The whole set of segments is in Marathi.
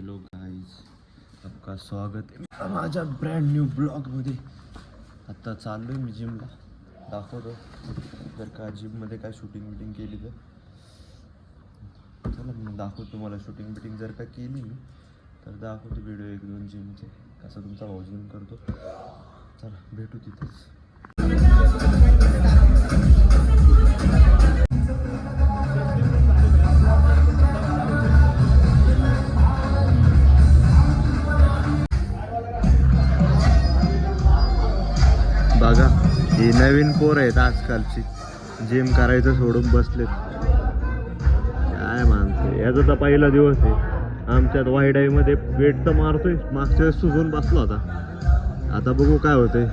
हेलो गाइस, आपका स्वागत आहे माझ्या ब्रँड न्यू ब्लॉगमध्ये. आत्ता चाललो आहे मी जिमला. दाखवतो जर का जिममध्ये काय शूटिंग बिटिंग केली तर चला मी दाखवतो तुम्हाला. शूटिंग बिटिंग जर का केली मी तर दाखवतो व्हिडिओ 1-2 जिमचे, कसं तुमचा भाऊ जिम करतो. चला भेटू तिथेच. बघा ही नवीन पोर आहेत आजकालची, जिम करायचं सोडून बसलेत. काय माणसं, याचा तर पहिला दिवस आहे. आमच्यात वाईडाईमध्ये वेट तर मारतोय, मागच्या वेळेस सुजून बसला होता. आता बघू काय होतंय.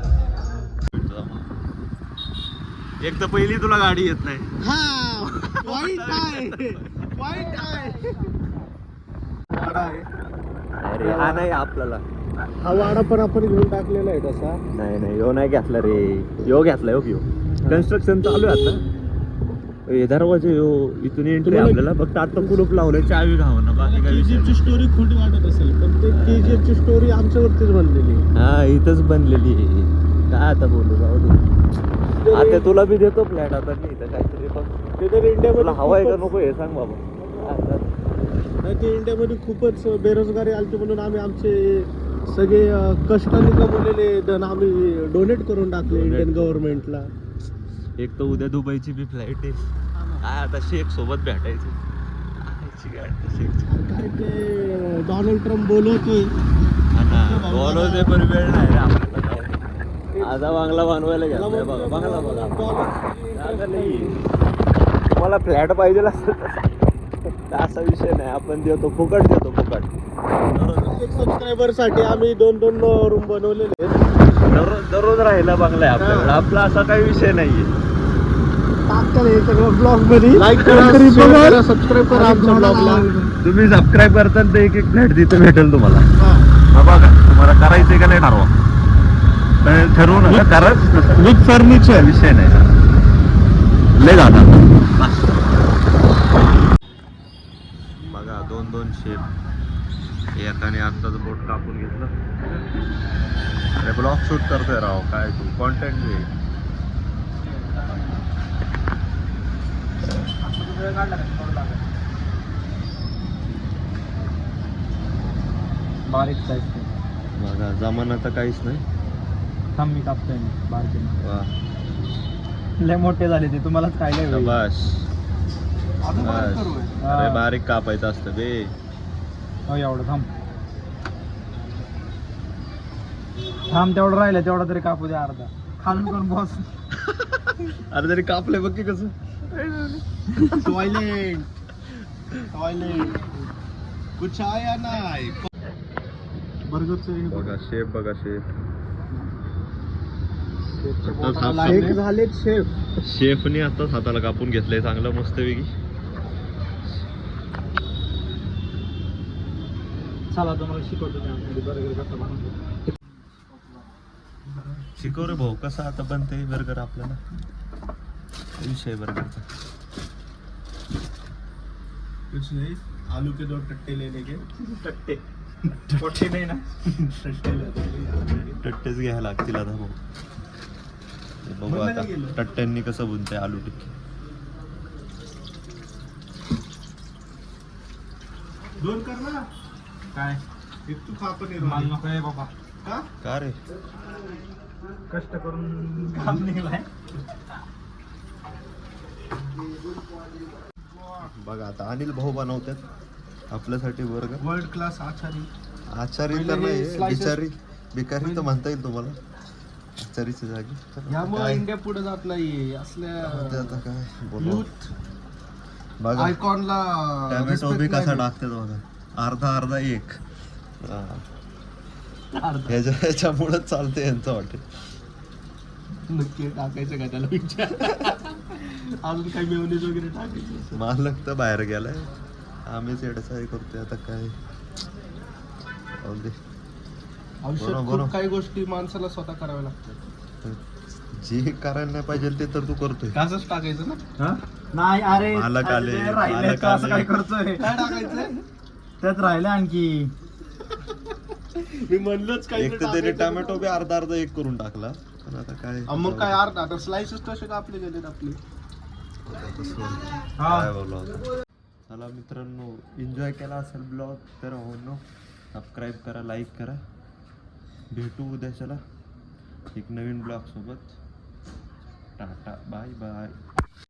एक तर पहिली तुला गाडी येत नाही. अरे हा नाही आपल्याला, हा वाडा पण आपण घेऊन टाकलेला आहे तसा. नाही यो नाही घेतला रे, यो घेतला. यो कन्स्ट्रक्शन चालू आहे आता. हे दरवाजे यो इथून एंट्री आपल्याला फक्त आता कुलूप लावलंय, चावी घावं ना, बाकी काही केजीएफची स्टोरी खोटी वाटत असेल पण ते केजीएफची स्टोरी आमच्यावरतीच बनलेली. हा इथंच बनलेली आहे. काय आता बोलू, जाऊ दे. आता तुला बी देतो फ्लॅट आता मी इथं काहीतरी. पण ते तर इंडियामध्ये हवा आहे का नको हे सांग बाबा. नाही, ते इंडियामध्ये खूपच बेरोजगारी आलती म्हणून आम्ही आमचे सगळे कष्टाने कमवलेले धन आम्ही डोनेट करून टाकले इंडियन गव्हर्नमेंटला. एक तर उद्या दुबईची बी फ्लाईट आहे. काय आता शेख सोबत भेटायचं. काय ते डोनाल्ड ट्रम्प बोलवतोय. बोलवते पण वेळ नाही रे आपल्याला. आता बांगला बांधवायला गेला बघा. बांगला बघा तुम्हाला फ्लॅट पाहिजे असा विषय नाही, आपण देतो फुकट, देतो फुकट. सबस्क्रायबर साठी आम्ही 2-2 रूम बनवलेले. दररोज राहिला बांगला आपल्याकडे. आपला असा काही विषय नाहीये. ब्लॉग मध्ये लाईक करा, सबस्क्राईब करा आमच्या ब्लॉगला. तुम्ही सबस्क्राईब करता तर एक फ्लॅट तिथे भेटेल तुम्हाला. बघा तुम्हाला करायचंय का नाही ठरवा, ठरवू नका, कराच विथ फर्निचर. विषय नाही लय जातात. बघा 2-2 शेप. एकाने आत्ताच बोट कापून घेतलं. अरे ब्लॉग शूट करतोय राव, काय तू कॉन्टेंट घे. बारीक साईज बघा जमाना तर काहीच नाही. थांब मी कापतोय बारके. वा लय मोठे झाले ते तुम्हालाच खायला. बस अरे बारीक कापायचं असतं बे. एवढं थांब तेवढं राहिलं, तेवढं तरी कापू द्या अर्धा. खालून करून बॉस. अरे तरी कापले बघ की कसं. टॉयलेट कुछ आया नाही. बर्गरचं बघा शेप, बघा शेप. शेफ झालेत शेफ. शेफने आताच हाताला कापून घेतलंय चांगलं मस्तपैकी. चला तुम्हाला शिकवतो बर्गर कसं बनवतो. शिकव रे भाऊ, कसं आता बनते बर्गर आपल्याला. विषय बर्गरचा कुछ नहीं, आलू के 2 टट्टे लेने के. टट्टे नहीं ना, टट्टेच घ्यायला लागतील आता भाऊ. बघू आता टट्ट्यांनी कसं बुनते आलू टिक्की. 2 कर ना. काय तू खा पण नको आहे बाबा. का रे कष्ट करून काम निघालाय. बघा आता अनिल भाऊ बनवतात आपल्यासाठी बर्गर. वर्ल्ड क्लास आचारी. आचारी तर नाही, बिचारी बिकारी तर म्हणता येईल तुम्हाला आचारीच्या जागी. यामुळे इंडिया पुढे जात नाही असल्या. आता काय बोलू. बघा आयकॉनला टॅमॅटो बी कसा टाकतात बघा, अर्धा एक. ह्याच्यामुळेच चालते यांचं हॉटेल. नक्की टाकायचं का त्याला विचार. अजून काही मेयोनीज वगैरे टाकायचं. मालक तर बाहेर गेलाय, आम्हीच एवढं करतोय आता काय. आयुष्यात खूप काही गोष्टी माणसाला स्वतः कराव्या लागतात. जे करायला नाही पाहिजे ते तर तू करतोय. असंच टाकायचं ना. नाही अरे मालक आले, राहिले मालक असं आले. काय करतोय. काय टाकायचंय त्यात राहिलं आणखी. मी म्हणलंच काही एक तर त्याने टोमॅटो बी अर्धा अर्धा एक करून टाकला. पण आता काय मग काय अर्धा आता स्लाइसेस तसे कापले गेलेत आपले. काय बोललो. चला मित्रांनो, एन्जॉय केला असेल ब्लॉग तर हो सबस्क्राईब करा, लाईक करा. भेटू उद्या चला एक नवीन ब्लॉग सोबत. Tata bye bye.